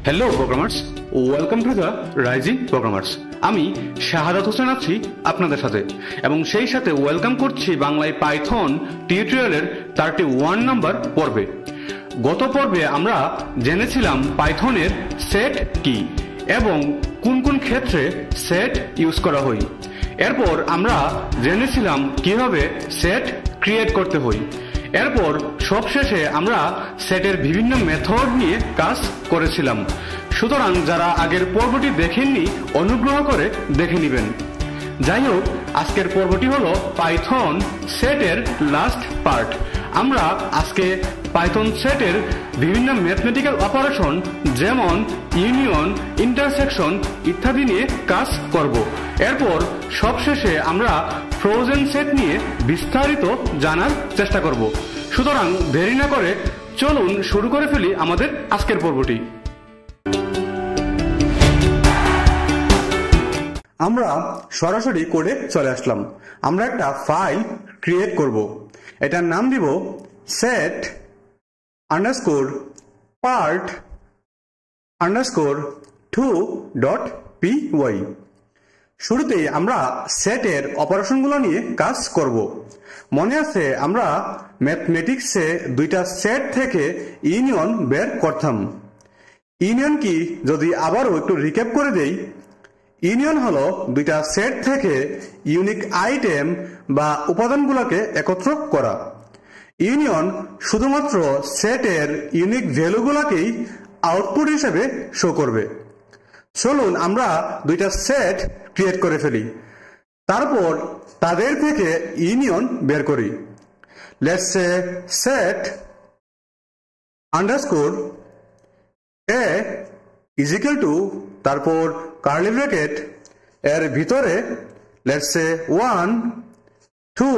Hello programmers, welcome to the rising programmers. আমি শাহাদাত হোসেন আছি আপনাদের সাথে, এবং সেই সাথে ওয়েলকাম করছি বাংলায় পাইথন টিউটোরিয়ালের 31 নম্বর পর্বে। গত পর্বে আমরা জেনেছিলাম পাইথনের সেট কি এবং কোন কোন ক্ষেত্রে সেট ইউজ করা হয়। এরপর আমরা জেনেছিলাম কিভাবে সেট ক্রিয়েট করতে হয়। এরপর সবশেষে আমরা সেটের বিভিন্ন মেথড নিয়ে কাজ করেছিলাম। সুতরাং যারা আগের পর্বটি দেখেননি অনুগ্রহ করে দেখে নেবেন। যাই হোক, আজকের পর্বটি হলো পাইথন সেটের লাস্ট পার্ট। আমরা আজকে পাইথন সেটের বিভিন্ন ম্যাথমেটিক্যাল অপারেশন যেমন ইউনিয়ন, ইন্টারসেকশন ইত্যাদি নিয়ে কাজ করব। এরপর সবশেষে আমরা ফ্রোজেন সেট নিয়ে বিস্তারিত জানার চেষ্টা করব। সুতরাং দেরি না করে চলুন শুরু করে ফেলি আমাদের আজকের পর্বটি। আমরা সরাসরি কোডে চলে আসলাম। আমরা একটা ফাইল ক্রিয়েট করব। এটার নাম দিব set underscore part underscore 2.py। শুরুতেই আমরা সেটের অপারেশনগুলো নিয়ে কাজ করব। মনে আছে আমরা ম্যাথমেটিক্সে দুইটা সেট থেকে ইউনিয়ন বের করতাম। ইউনিয়ন কি যদি আবারও একটু রিক্যাপ করে দেই, ইউনিয়ন হলো দুইটা সেট থেকে ইউনিক আইটেম বা উপাদানগুলোকে একত্র করা। ইউনিয়ন শুধুমাত্র সেটের ইউনিক ভ্যালুগুলোকেই আউটপুট হিসেবে শো করবে। চলুন আমরা দুইটা সেট ক্রিয়েট করে ফেলি, তারপর তাদের থেকে ইউনিয়ন বের করি। Let's say set underscore A is equal to, তারপর কার্লি ব্র্যাকেট, এর ভিতরে লেটস সে 1 2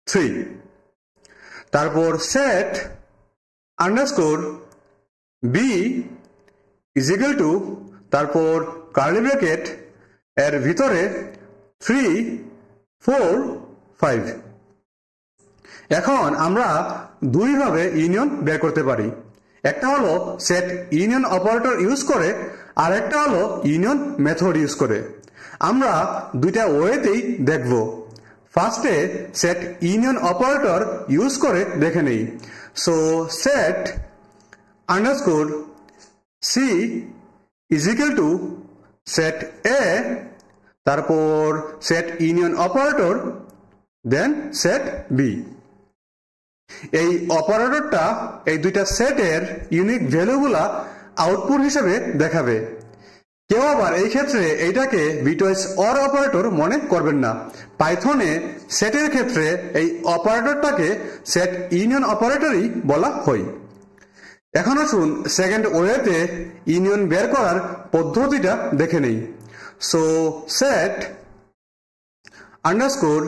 3, তারপর set underscore B is equal to, তারপর কার্লি ব্র্যাকেট, এর ভিতরে 3 4 5। এখন আমরা দুইভাবে ইউনিয়ন বের করতে পারি। একটা হলো সেট ইউনিয়ন অপারেটর ইউজ করে, আর একটা হলো ইউনিয়ন মেথড ইউজ করে। আমরা দুইটা ওয়েতেই দেখব। ফার্স্টে সেট ইউনিয়ন অপারেটর ইউজ করে দেখে নেই। So set underscore C is equal to set A, তারপর set union operator, then set B. এই অপারেটরটা এই দুইটা সেটের ইউনিক ভ্যালুগুলা আউটপুট হিসেবে দেখাবে। কেউ আবার এই ক্ষেত্রে এইটাকে বিটওয়াইজ অর অপারেটর মনে করবেন না। পাইথনে সেটের ক্ষেত্রে এই অপারেটরটাকে সেট ইউনিয়ন অপারেটরই বলা হয়। এখন আসুন সেকেন্ড ওয়েতে ইউনিয়ন বের করার পদ্ধতিটা দেখে নেই। So set underscore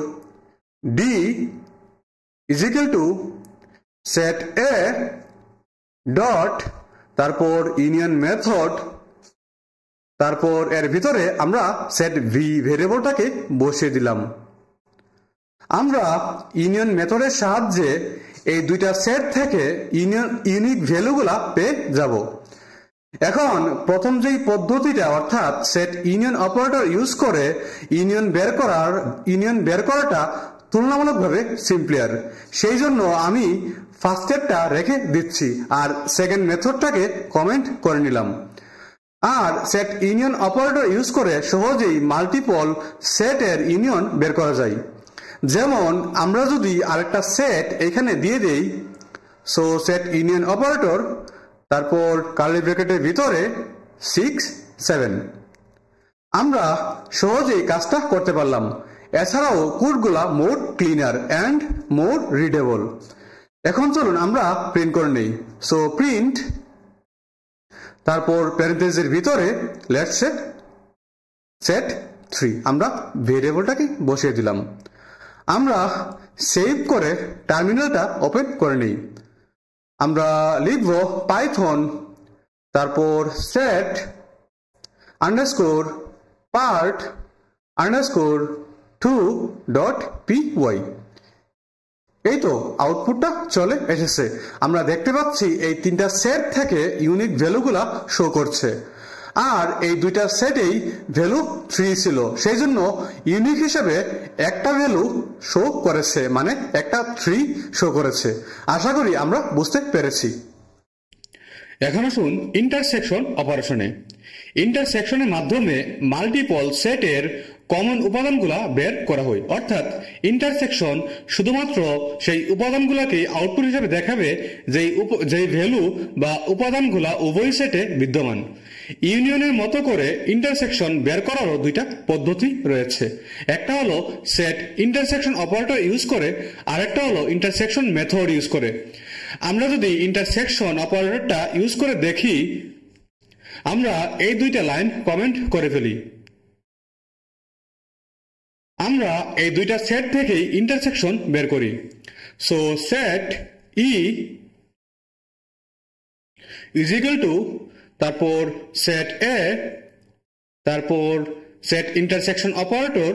D is equal to set A dot, তারপর ইউনিয়ন মেথড, তারপর এর ভিতরে আমরা সেট ভি ভেরিয়েবলটাকে বসিয়ে দিলাম। আমরা ইউনিয়ন মেথডের সাহায্যে এই দুইটা সেট থেকে ইউনিক ভ্যালুগুলা পেয়ে যাব। এখন প্রথম যেই পদ্ধতিটা, অর্থাৎ সেট ইউনিয়ন অপারেটর ইউজ করে ইউনিয়ন বের করাটা তুলনামূলকভাবে সিম্পলিয়ার। সেই জন্য আমি ফার্স্টেরটা রেখে দিচ্ছি আর সেকেন্ড মেথডটাকে কমেন্ট করে নিলাম। আর সেট ইউনিয়ন অপারেটর ইউজ করে সহজেই মাল্টিপল সেটের ইউনিয়ন বের করা যায়। যেমন আমরা যদি আরেকটা সেট এখানে দিয়ে দেই, সো সেট ইউনিয়ন অপারেটর, তারপর কার্লি ব্র্যাকেটের ভিতরে 6 7, আমরা সহজেই কাজটা করতে পারলাম। এছাড়াও কোডগুলা মোর ক্লিনার অ্যান্ড মোর রিডেবল। এখন চলুন আমরা প্রিন্ট করে নেই। সো প্রিন্ট, তারপর প্যারেন্থেসিসের ভিতরে লেটস সে সেট 3, আমরা ভেরিয়েবলটাকে বসিয়ে দিলাম। আমরা সেভ করে টার্মিনালটা ওপেন করে নিই। আমরা লিখব পাইথন, তারপর set underscore part underscore 2.py। এই তো আউটপুটটা চলে এসেছে। আমরা দেখতে পাচ্ছি এই তিনটা সেট থেকে ইউনিক ভ্যালুগুলা শো করছে, আর এই দুইটা সেটেই ভ্যালু 3 ছিল, সেই জন্য ইউনিক হিসেবে একটা ভ্যালু শো করেছে, মানে একটা 3 শো করেছে। আশা করি আমরা বুঝতে পেরেছি। এখন আসুন ইন্টারসেকশন অপারেশনে। ইন্টারসেকশনের মাধ্যমে মাল্টিপল সেটের কমন উপাদানগুলা বের করা হয়, অর্থাৎ ইন্টারসেকশন শুধুমাত্র সেই উপাদানগুলাকে আউটপুট হিসেবে দেখাবে যেই ভ্যালু বা উপাদানগুলা উভয় সেটে বিদ্যমান। ইউনিয়নের মতো করে ইন্টারসেকশন বের করারও দুইটা পদ্ধতি রয়েছে। একটা হলো সেট ইন্টারসেকশন অপারেটর ইউজ করে, আর একটা হলো ইন্টারসেকশন মেথড ইউজ করে। আমরা যদি ইন্টারসেকশন অপারেটরটা ইউজ করে দেখি, আমরা এই দুইটা লাইন কমেন্ট করে ফেলি। আমরা এই দুইটা সেট থেকেই ইন্টারসেকশন বের করি। So set E is equal to, তারপর সেট এ, তারপর সেট ইন্টারসেকশন অপারেটর,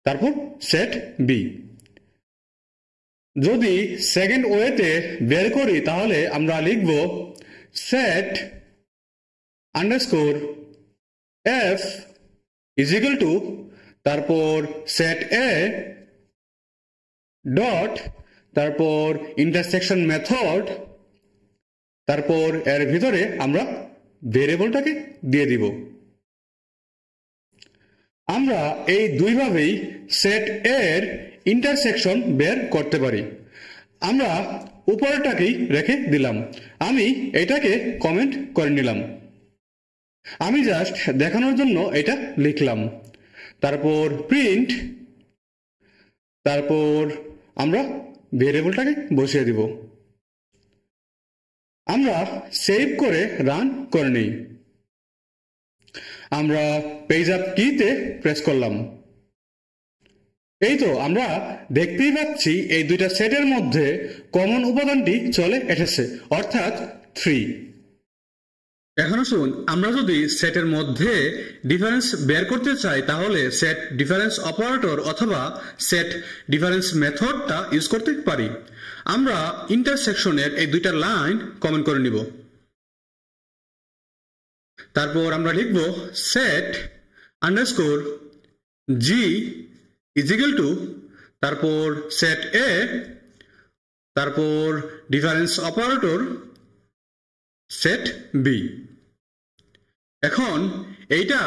তারপর সেট বি। যদি সেকেন্ড ওয়েতে বের করি তাহলে আমরা লিখব set underscore F is equal to, তারপর সেট এ ডট, তারপর ইন্টারসেকশন মেথড, তারপর এর ভিতরে আমরা ভেরিয়েবলটাকে দিয়ে দিব। আমরা এই দুইভাবেই সেট এর ইন্টারসেকশন বের করতে পারি। আমরা উপরেরটাকেই রেখে দিলাম, আমি এটাকে কমেন্ট করে নিলাম। আমি জাস্ট দেখানোর জন্য এটা লিখলাম। তারপর প্রিন্ট, তারপর আমরা ভেরিয়েবলটাকে বসিয়ে দিব। আমরা সেভ করে রান করে নেই। আমরা পেজ আপ কিতে প্রেস করলাম। এই তো আমরা দেখতেই পাচ্ছি এই দুইটা সেটের মধ্যে কমন উপাদানটি চলে এসেছে, অর্থাৎ 3। এখন আসুন আমরা যদি সেটের মধ্যে ডিফারেন্স বের করতে চাই তাহলে সেট ডিফারেন্স অপারেটর অথবা সেট ডিফারেন্স মেথডটা ইউজ করতে পারি। আমরা ইন্টারসেকশনের এই দুইটা লাইন কমেন্ট করে নিব। তারপর আমরা লিখব set underscore G is equal to, তারপর সেট এ, তারপর ডিফারেন্স অপারেটর সেট বি। এখন এইটা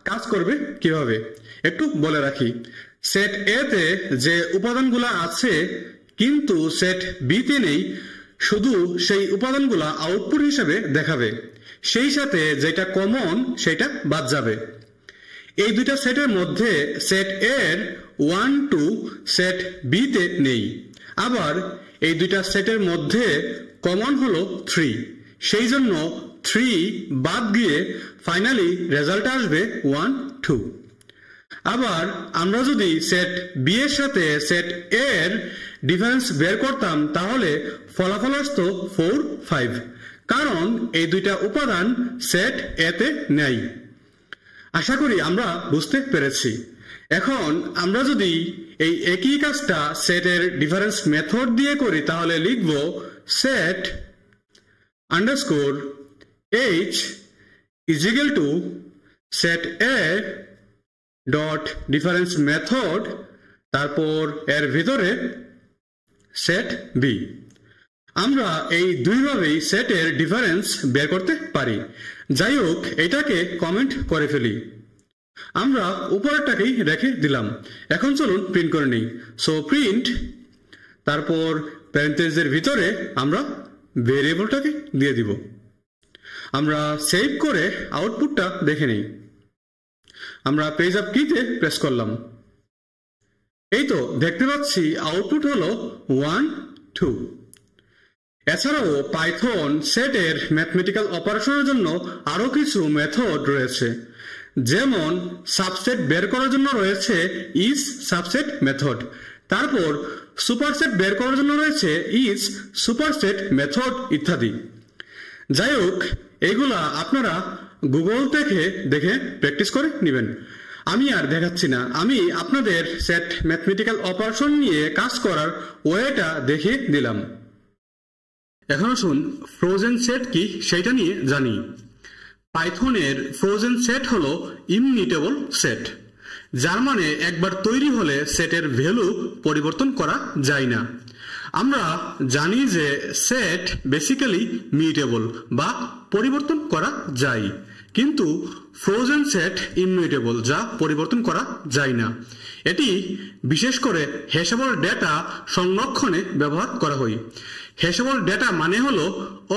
কাজ করবে কিভাবে একটু বলে রাখি। সেট এ তে যে উপাদানগুলো আছে কিন্তু সেট বি তে নেই, শুধু সেই উপাদানগুলো আউটপুট হিসেবে দেখাবে, সেই সাথে যেটা কমন সেটা বাদ যাবে। এই দুইটা সেটের মধ্যে সেট এর 1, 2 সেট বি তে নেই, আবার এই দুইটা সেটের মধ্যে কমন হলো 3, সেই জন্য 3 বাদ দিয়ে ফাইনালি রেজাল্ট আসবে 1, 2। আবার আমরা যদি সেট বি এর সাথে সেট এ এর ডিফারেন্স বের করতাম তাহলে ফলাফল আসতো 4, 5, কারণ এই দুইটা উপাদান সেট এ তে নেই। আশা করি আমরা বুঝতে পেরেছি। এখন আমরা যদি এই একই কাজটা সেটের ডিফারেন্স মেথড দিয়ে করি তাহলে লিখব set underscore H is equal to set A dot difference method, তারপর এর ভিতরে সেট বি। আমরা এই দুইভাবেই সেটের ডিফারেন্স বের করতে পারি। যাই হোক, এটাকে কমেন্ট করে ফেলি। আমরা উপরেরটাকেই রেখে দিলাম। এখন চলুন প্রিন্ট করে নিই। সো প্রিন্ট, তারপর প্যারেন্থেসিসের ভিতরে আমরা ভেরিয়েবলটাকে দিয়ে দিব। আমরা সেভ করে আউটপুটটা দেখে নিই। আমরা পেজ আপ কিতে প্রেস করলাম। এই তো দেখতে পাচ্ছি আউটপুট হলো 1, 2। এছাড়াও পাইথন সেটের ম্যাথমেটিক্যাল অপারেশনের জন্য আরো কিছু মেথড রয়েছে, যেমন সাবসেট বের করার জন্য রয়েছে ইজ সাবসেট মেথড, তারপর সুপারসেট বের করার জন্য রয়েছে ইজ সুপারসেট মেথড ইত্যাদি। যাই হোক, এগুলা আপনারা গুগল থেকে দেখে প্র্যাকটিস করে নেবেন। আমি আর দেখাচ্ছি না, আমি আপনাদের সেট ম্যাথমেটিক্যাল অপারেশন নিয়ে কাজ করার ওয়েটা দেখিয়ে দিলাম। এখন আসুন ফ্রোজেন সেট কি সেটা নিয়ে জানি। পাইথনের ফ্রোজেন সেট হলো ইমিউটেবল সেট, যার মানে একবার তৈরি হলে সেটের ভ্যালু পরিবর্তন করা যায় না। আমরা জানি যে সেট বেসিক্যালি মিউটেবল বা পরিবর্তন করা যায়, কিন্তু ফ্রোজেন সেট ইমিউটেবল, যা পরিবর্তন করা যায় না। এটি বিশেষ করে হ্যাশেবল ডেটা সংরক্ষণে ব্যবহার করা হয়। হ্যাশেবল ডেটা মানে হলো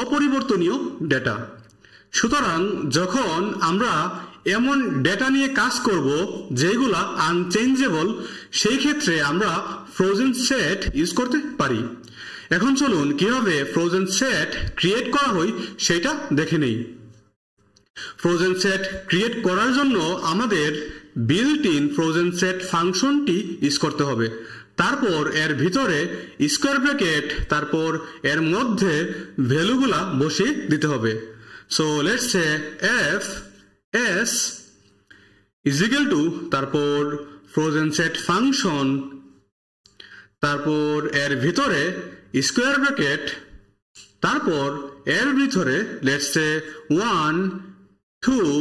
অপরিবর্তনীয় ডেটা। সুতরাং যখন আমরা এমন ডেটা নিয়ে কাজ করব যেগুলা আনচেঞ্জেবল, সেই ক্ষেত্রে আমরা ফ্রোজেন সেট ইউজ করতে পারি। এখন চলুন কিভাবে ফ্রোজেন সেট ক্রিয়েট করা হয় সেটা দেখে নেই। ফ্রোজেন সেট ক্রিয়েট করার জন্য আমাদের বিল্ট ইন ফ্রোজেন সেট ফাংশনটি ইউজ করতে হবে। তারপর এর ভিতরে স্কোয়ার ব্র্যাকেট, তারপর এর মধ্যে ভ্যালুগুলা বসিয়ে দিতে হবে। So let's say F S is equal to, তারপর ফ্রোজেন সেট ফাংশন, তারপর এর ভিতরে স্কোয়ার ব্র্যাকেট, তারপর এর ভিতরে লেটস সে 1 2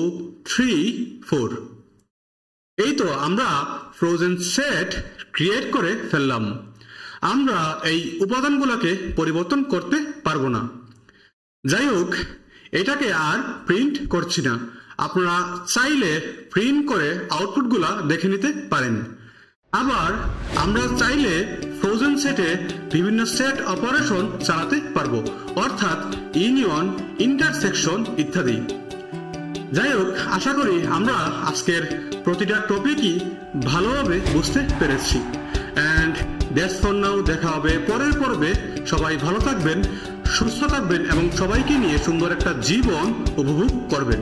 3 4। এই তো আমরা ফ্রোজেন সেট ক্রিয়েট করে ফেললাম। আমরা এই উপাদানগুলোকে পরিবর্তন করতে পারবো না। যাই হোক, এটাকে আর প্রিন্ট করছি না। আপনারা চাইলে প্রিন্ট করে আউটপুটগুলা দেখে নিতে পারেন। আবার আমরা চাইলে ফ্রোজেন সেটে বিভিন্ন সেট অপারেশন চালাতে পারবো, অর্থাৎ ইউনিয়ন, ইন্টারসেকশন ইত্যাদি। যাই হোক, আশা করি আমরা আজকের প্রতিটা টপিকই ভালোভাবে বুঝতে পেরেছি। And that's for now. দেখা হবে পরের পর্বে। সবাই ভালো থাকবেন, সুস্থ থাকবেন এবং সবাইকে নিয়ে সুন্দর একটা জীবন উপভোগ করবেন।